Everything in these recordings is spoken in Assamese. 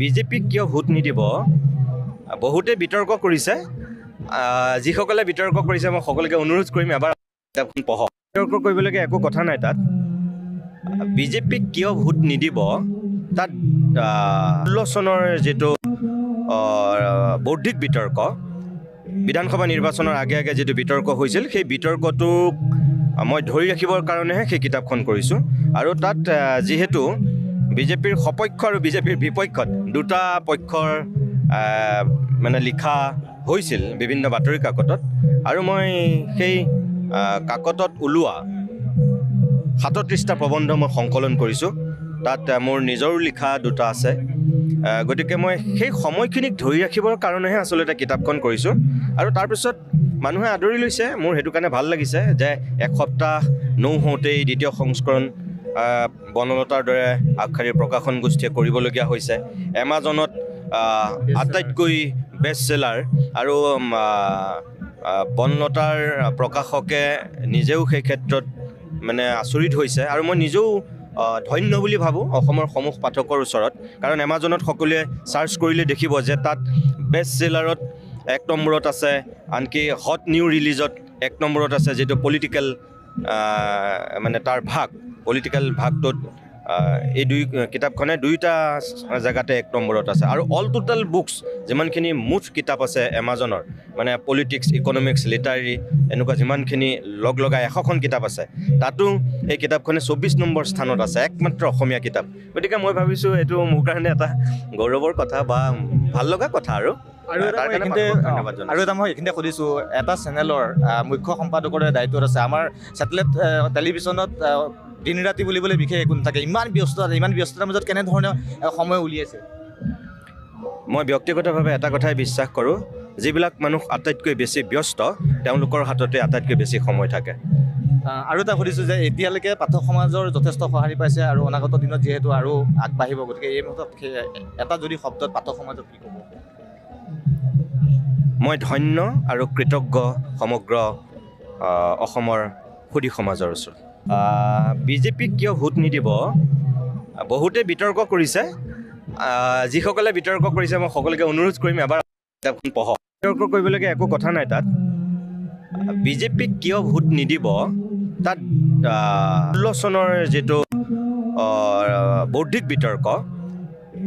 বিজেপিক কিয় ভোট নিদিব বহুতে বিতৰ্ক কৰিছে। যিসকলে বিতৰ্ক কৰিছে মই সকলোকে অনুৰোধ কৰিম এবাৰ কিতাপখন পঢ়ক। বিতৰ্ক কৰিবলগীয়া একো কথা নাই তাত। বিজেপিক কিয় ভোট নিদিব তাত 16 চনৰ যিটো বৌদ্ধিক বিতৰ্ক, বিধানসভা নিৰ্বাচনৰ আগে আগে যিটো বিতৰ্ক হৈছিল সেই বিতৰ্কটোক মই ধৰি ৰাখিবৰ কাৰণেহে সেই কিতাপখন কৰিছোঁ। আৰু তাত যিহেতু বিজেপিৰ সপক্ষ আৰু বিজেপিৰ বিপক্ষত দুটা পক্ষৰ মানে লিখা হৈছিল বিভিন্ন বাতৰি কাকতত, আৰু মই সেই কাকতত ওলোৱা 37টা প্ৰবন্ধ মই সংকলন কৰিছোঁ। তাত মোৰ নিজৰো লিখা দুটা আছে। গতিকে মই সেই সময়খিনিক ধৰি ৰাখিবৰ কাৰণেহে আচলতে কিতাপখন কৰিছোঁ। আৰু তাৰপিছত মানুহে আদৰি লৈছে, মোৰ সেইটো কাৰণে ভাল লাগিছে যে এসপ্তাহ নহওঁতেই দ্বিতীয় সংস্কৰণ বনলতাৰ দৰে আগশাৰীৰ প্ৰকাশন গোষ্ঠীয়ে কৰিবলগীয়া হৈছে। এমাজনত আটাইতকৈ বেষ্ট চেলাৰ, আৰু বনলতাৰ প্ৰকাশকে নিজেও সেই ক্ষেত্ৰত মানে আচৰিত হৈছে। আৰু মই নিজেও ধন্য বুলি ভাবোঁ অসমৰ সমূহ পাঠকৰ ওচৰত, কাৰণ এমাজনত সকলোৱে চাৰ্চ কৰিলে দেখিব যে তাত বেষ্ট চেলাৰত 1 নম্বৰত আছে, আনকি হট নিউ ৰিলিজত 1 নম্বৰত আছে, যিটো পলিটিকেল মানে তাৰ ভাগ, পলিটিকেল ভাগটোত এই কিতাপখনে দুইটা জেগাতে 1 নম্বৰত আছে। আৰু অল টোটেল বুকছ যিমানখিনি মুঠ কিতাপ আছে এমাজনৰ, মানে পলিটিক্স, ইকনমিক্স, লিটাৰেৰী, এনেকুৱা যিমানখিনি লগ লগাই 100খন কিতাপ আছে, তাতো এই কিতাপখনে 24 নম্বৰ স্থানত আছে, একমাত্ৰ অসমীয়া কিতাপ। গতিকে মই ভাবিছোঁ এইটো মোৰ কাৰণে এটা গৌৰৱৰ কথা বা ভাল লগা কথা। আৰু এটা মই এইখিনিতে সুধিছোঁ, এটা চেনেলৰ মুখ্য সম্পাদকৰে দায়িত্বত আছে, আমাৰ ছেটেলাইট টেলিভিশ্যনত দিন ৰাতি বুলিবলৈ বিশেষ একো নাথাকে, ইমান ব্যস্ততাৰ মাজত কেনেধৰণে সময় উলিয়াইছে? মই ব্যক্তিগতভাৱে এটা কথাই বিশ্বাস কৰোঁ, যিবিলাক মানুহ আটাইতকৈ বেছি ব্যস্ত তেওঁলোকৰ হাততে আটাইতকৈ বেছি সময় থাকে। আৰু এটা সুধিছোঁ যে এতিয়ালৈকে পাঠক সমাজৰ যথেষ্ট সঁহাৰি পাইছে আৰু অনাগত দিনত যিহেতু আৰু আগবাঢ়িব, গতিকে এই মুহূৰ্তত এটা যদি শব্দত পাঠক সমাজক কি ক'ব? মই ধন্য আৰু কৃতজ্ঞ সমগ্ৰ অসমৰ সুধী সমাজৰ ওচৰত। বিজেপিক কিয় ভোট নিদিব বহুতে বিতৰ্ক কৰিছে। যিসকলে বিতৰ্ক কৰিছে মই সকলোকে অনুৰোধ কৰিম এবাৰ কিতাপখন পঢ়ক। বিতৰ্ক কৰিবলগীয়া একো কথা নাই তাত। বিজেপিক কিয় ভোট নিদিব তাত 16 চনৰ যিটো বৌদ্ধিক বিতৰ্ক,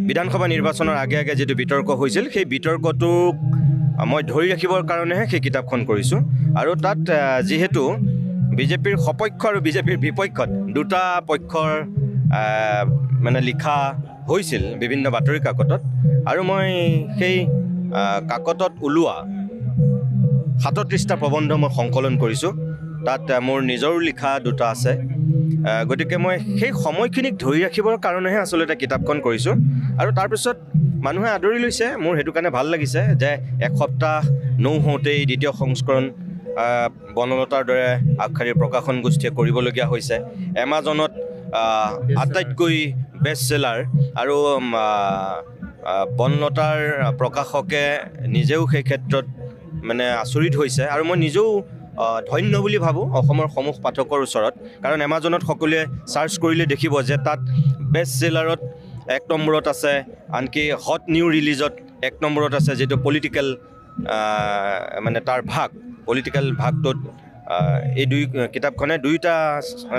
বিধানসভা নিৰ্বাচনৰ আগে আগে যিটো বিতৰ্ক হৈছিল সেই বিতৰ্কটোক মই ধৰি ৰাখিবৰ কাৰণেহে সেই কিতাপখন কৰিছোঁ। আৰু তাত যিহেতু বিজেপিৰ সপক্ষ আৰু বিজেপিৰ বিপক্ষত দুটা পক্ষৰ মানে লিখা হৈছিল বিভিন্ন বাতৰি কাকতত, আৰু মই সেই কাকতত ওলোৱা 37টা প্ৰবন্ধ মই সংকলন কৰিছোঁ। তাত মোৰ নিজৰো লিখা দুটা আছে। গতিকে মই সেই সময়খিনিক ধৰি ৰাখিবৰ কাৰণেহে আচলতে কিতাপখন কৰিছোঁ। আৰু তাৰপিছত মানুহে আদৰি লৈছে, মোৰ সেইটো কাৰণে ভাল লাগিছে যে এসপ্তাহ নহওঁতেই দ্বিতীয় সংস্কৰণ বনলতাৰ দৰে আগশাৰীৰ প্ৰকাশন গোষ্ঠীয়ে কৰিবলগীয়া হৈছে। এমাজনত আটাইতকৈ বেষ্ট চেলাৰ, আৰু বনলতাৰ প্ৰকাশকে নিজেও সেই ক্ষেত্ৰত মানে আচৰিত হৈছে। আৰু মই নিজেও ধন্য বুলি ভাবোঁ অসমৰ সমূহ পাঠকৰ ওচৰত, কাৰণ এমাজনত সকলোৱে চাৰ্চ কৰিলে দেখিব যে তাত বেষ্ট চেলাৰত 1 নম্বৰত আছে, আনকি হট নিউ ৰিলিজত 1 নম্বৰত আছে, যিটো পলিটিকেল মানে তাৰ ভাগ, পলিটিকেল ভাগটোত এই কিতাপখনে দুইটা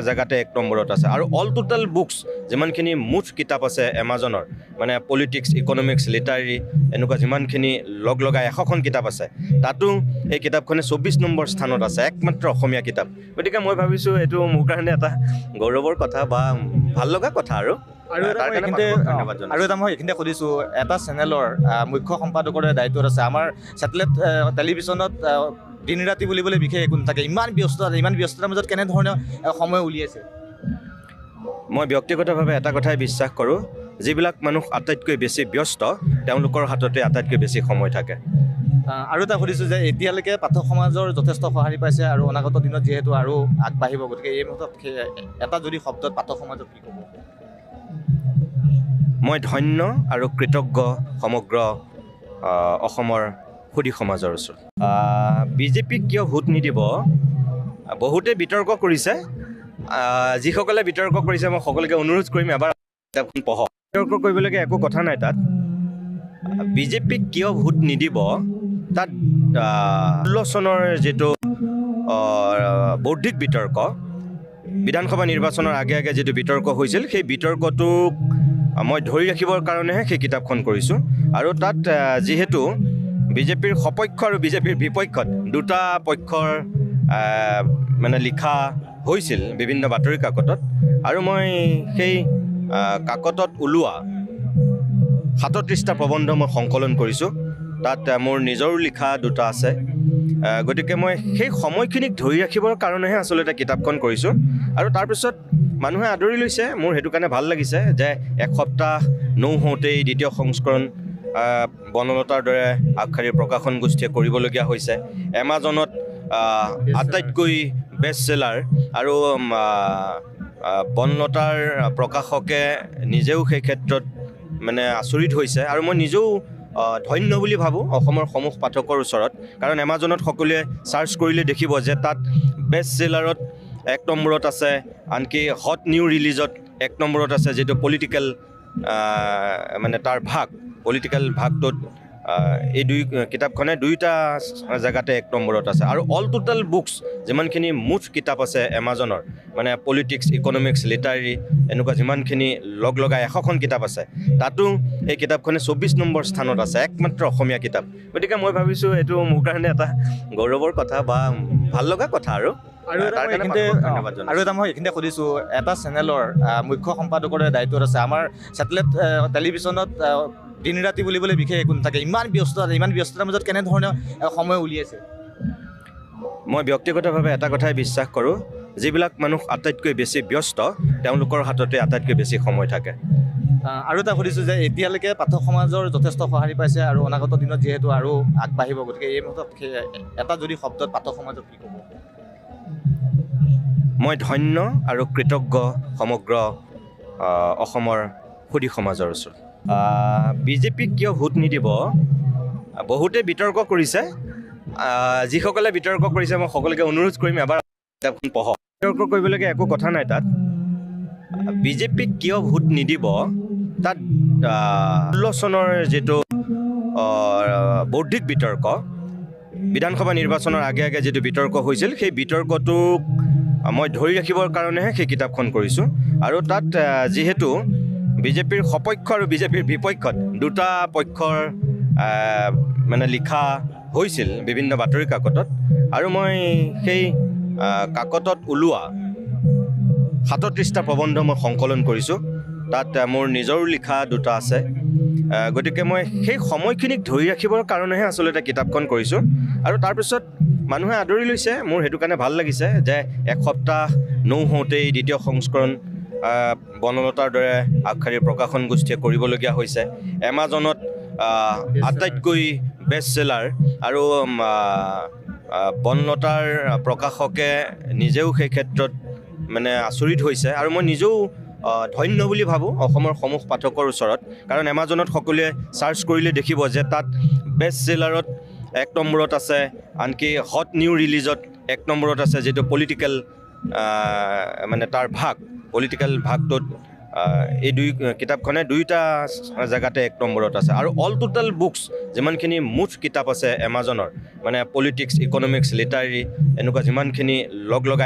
জেগাতে 1 নম্বৰত আছে। আৰু অল টোটেল বুকছ যিমানখিনি মুঠ কিতাপ আছে এমাজনৰ, মানে পলিটিক্স, ইকনমিক্স, লিটাৰেৰী, এনেকুৱা যিমানখিনি লগ লগাই 100খন কিতাপ আছে, তাতো এই কিতাপখনে 24 নম্বৰ স্থানত আছে, একমাত্ৰ অসমীয়া কিতাপ। গতিকে মই ভাবিছোঁ এইটো মোৰ কাৰণে এটা গৌৰৱৰ কথা বা ভাল লগা কথা। আৰু এটা মই এইখিনিতে সুধিছোঁ, এটা চেনেলৰ মুখ্য সম্পাদকৰে দায়িত্বত আছে, আমাৰ ছেটেলাইট টেলিভিশ্যনত দিন ৰাতি বুলিবলৈ বিশেষ একো নাথাকে, ইমান ব্যস্ততাৰ মাজত কেনেধৰণে সময় উলিয়াইছে? মই ব্যক্তিগতভাৱে এটা কথাই বিশ্বাস কৰোঁ, যিবিলাক মানুহ আটাইতকৈ বেছি ব্যস্ত তেওঁলোকৰ হাততে আটাইতকৈ বেছি সময় থাকে। আৰু এটা সুধিছোঁ যে এতিয়ালৈকে পাঠক সমাজৰ যথেষ্ট সঁহাৰি পাইছে আৰু অনাগত দিনত যিহেতু আৰু আগবাঢ়িব, গতিকে এই মুহূৰ্তত এটা যদি শব্দত পাঠক সমাজক কি ক'ব? মই ধন্য আৰু কৃতজ্ঞ সমগ্ৰ অসমৰ সুধী সমাজৰ ওচৰত। বিজেপিক কিয় ভোট নিদিব বহুতে বিতৰ্ক কৰিছে। যিসকলে বিতৰ্ক কৰিছে মই সকলোকে অনুৰোধ কৰিম এবাৰ কিতাপখন পঢ়ক। বিতৰ্ক কৰিবলগীয়া একো কথা নাই তাত। বিজেপিক কিয় ভোট নিদিব তাত 16 চনৰ যিটো বৌদ্ধিক বিতৰ্ক, বিধানসভা নিৰ্বাচনৰ আগে আগে যিটো বিতৰ্ক হৈছিল, সেই বিতৰ্কটোক মই ধৰি ৰাখিবৰ কাৰণেহে সেই কিতাপখন কৰিছোঁ। আৰু তাত যিহেতু বিজেপিৰ সপক্ষ আৰু বিজেপিৰ বিপক্ষত দুটা পক্ষৰ মানে লিখা হৈছিল বিভিন্ন বাতৰি কাকতত, আৰু মই সেই কাকতত ওলোৱা 37টা প্ৰবন্ধ মই সংকলন কৰিছোঁ। তাত মোৰ নিজৰো লিখা দুটা আছে। গতিকে মই সেই সময়খিনিক ধৰি ৰাখিবৰ কাৰণেহে আচলতে কিতাপখন কৰিছোঁ। আৰু তাৰপিছত মানুহে আদৰি লৈছে, মোৰ সেইটো কাৰণে ভাল লাগিছে যে এসপ্তাহ নহওঁতেই দ্বিতীয় সংস্কৰণ বনলতাৰ দৰে আগশাৰীৰ প্ৰকাশন গোষ্ঠীয়ে কৰিবলগীয়া হৈছে। এমাজনত আটাইতকৈ বেষ্ট চেলাৰ, আৰু বনলতাৰ প্ৰকাশকে নিজেও সেই ক্ষেত্ৰত মানে আচৰিত হৈছে। আৰু মই নিজেও ধন্য বুলি ভাবোঁ অসমৰ সমূহ পাঠকৰ ওচৰত, কাৰণ এমাজনত সকলোৱে চাৰ্চ কৰিলে দেখিব যে তাত বেষ্ট চেলাৰত 1 নম্বৰত আছে, আনকি হট নিউ ৰিলিজত 1 নম্বৰত আছে, যিটো পলিটিকেল মানে তাৰ পলিটিকেল ভাগটোত এই কিতাপখনে দুইটা জেগাতে 1 নম্বৰত আছে। আৰু অল টোটেল বুকছ যিমানখিনি মুঠ কিতাপ আছে এমাজনৰ, মানে পলিটিক্স, ইকনমিক্স, লিটাৰেৰী, এনেকুৱা যিমানখিনি লগ লগাই 100খন কিতাপ আছে, তাতো এই কিতাপখনে 24 নম্বৰ স্থানত আছে, একমাত্ৰ অসমীয়া কিতাপ। গতিকে মই ভাবিছোঁ এইটো মোৰ কাৰণে এটা গৌৰৱৰ কথা বা ভাল লগা কথা। আৰু এটা মই এইখিনিতে সুধিছোঁ, এটা চেনেলৰ মুখ্য সম্পাদকৰে দায়িত্বত আছে, আমাৰ ছেটেলাইট টেলিভিশ্যনত দিন ৰাতি বুলিবলৈ বিশেষ একো নাথাকে, ইমান ব্যস্ততাৰ মাজত কেনেধৰণে সময় উলিয়াইছে? মই ব্যক্তিগতভাৱে এটা কথাই বিশ্বাস কৰোঁ, যিবিলাক মানুহ আটাইতকৈ বেছি ব্যস্ত তেওঁলোকৰ হাততে আটাইতকৈ বেছি সময় থাকে। আৰু এটা সুধিছোঁ যে এতিয়ালৈকে পাঠক সমাজৰ যথেষ্ট সঁহাৰি পাইছে, আৰু অনাগত দিনত যিহেতু আৰু আগবাঢ়িব, গতিকে এই মুহূৰ্তত এটা যদি শব্দত পাঠক সমাজক কি ক'ব? মই ধন্য আৰু কৃতজ্ঞ সমগ্ৰ অসমৰ সুধী সমাজৰ ওচৰত। বিজেপিক কিয় ভোট নিদিব, বহুতে বিতৰ্ক কৰিছে। যিসকলে বিতৰ্ক কৰিছে মই সকলোকে অনুৰোধ কৰিম এবাৰ কিতাপখন পঢ়ক। বিতৰ্ক কৰিবলগীয়া একো কথা নাই তাত। বিজেপিক কিয় ভোট নিদিব তাত 16 চনৰ যিটো বৌদ্ধিক বিতৰ্ক, বিধানসভা নিৰ্বাচনৰ আগে আগে যিটো বিতৰ্ক হৈছিল, সেই বিতৰ্কটোক মই ধৰি ৰাখিবৰ কাৰণেহে সেই কিতাপখন কৰিছোঁ। আৰু তাত যিহেতু বিজেপিৰ সপক্ষ আৰু বিজেপিৰ বিপক্ষত দুটা পক্ষৰ মানে লিখা হৈছিল বিভিন্ন বাতৰি কাকতত, আৰু মই সেই কাকতত ওলোৱা 37টা প্ৰবন্ধ মই সংকলন কৰিছোঁ। তাত মোৰ নিজৰো লিখা দুটা আছে। গতিকে মই সেই সময়খিনিক ধৰি ৰাখিবৰ কাৰণেহে আচলতে কিতাপখন কৰিছোঁ। আৰু তাৰপিছত মানুহে আদৰি লৈছে, মোৰ সেইটো কাৰণে ভাল লাগিছে যে এসপ্তাহ নহওঁতেই দ্বিতীয় সংস্কৰণ বনলতাৰ দৰে আগশাৰীৰ প্ৰকাশন গোষ্ঠীয়ে কৰিবলগীয়া হৈছে। এমাজনত আটাইতকৈ বেষ্ট চেলাৰ, আৰু বনলতাৰ প্ৰকাশকে নিজেও সেই ক্ষেত্ৰত মানে আচৰিত হৈছে। আৰু মই নিজেও ধন্য বুলি ভাবোঁ অসমৰ সমূহ পাঠকৰ ওচৰত, কাৰণ এমাজনত সকলোৱে চাৰ্চ কৰিলে দেখিব যে তাত বেষ্ট চেলাৰত 1 নম্বৰত আছে, আনকি হট নিউ ৰিলিজত 1 নম্বৰত আছে, যিটো পলিটিকেল মানে তাৰ পলিটিকেল ভাগটোত এই কিতাপখনে দুইটা জেগাতে 1 নম্বৰত আছে। আৰু অল টোটেল বুকছ যিমানখিনি মুঠ কিতাপ আছে এমাজনৰ, মানে পলিটিক্স, ইকনমিক্স, লিটাৰেৰী, এনেকুৱা যিমানখিনি লগ লগাই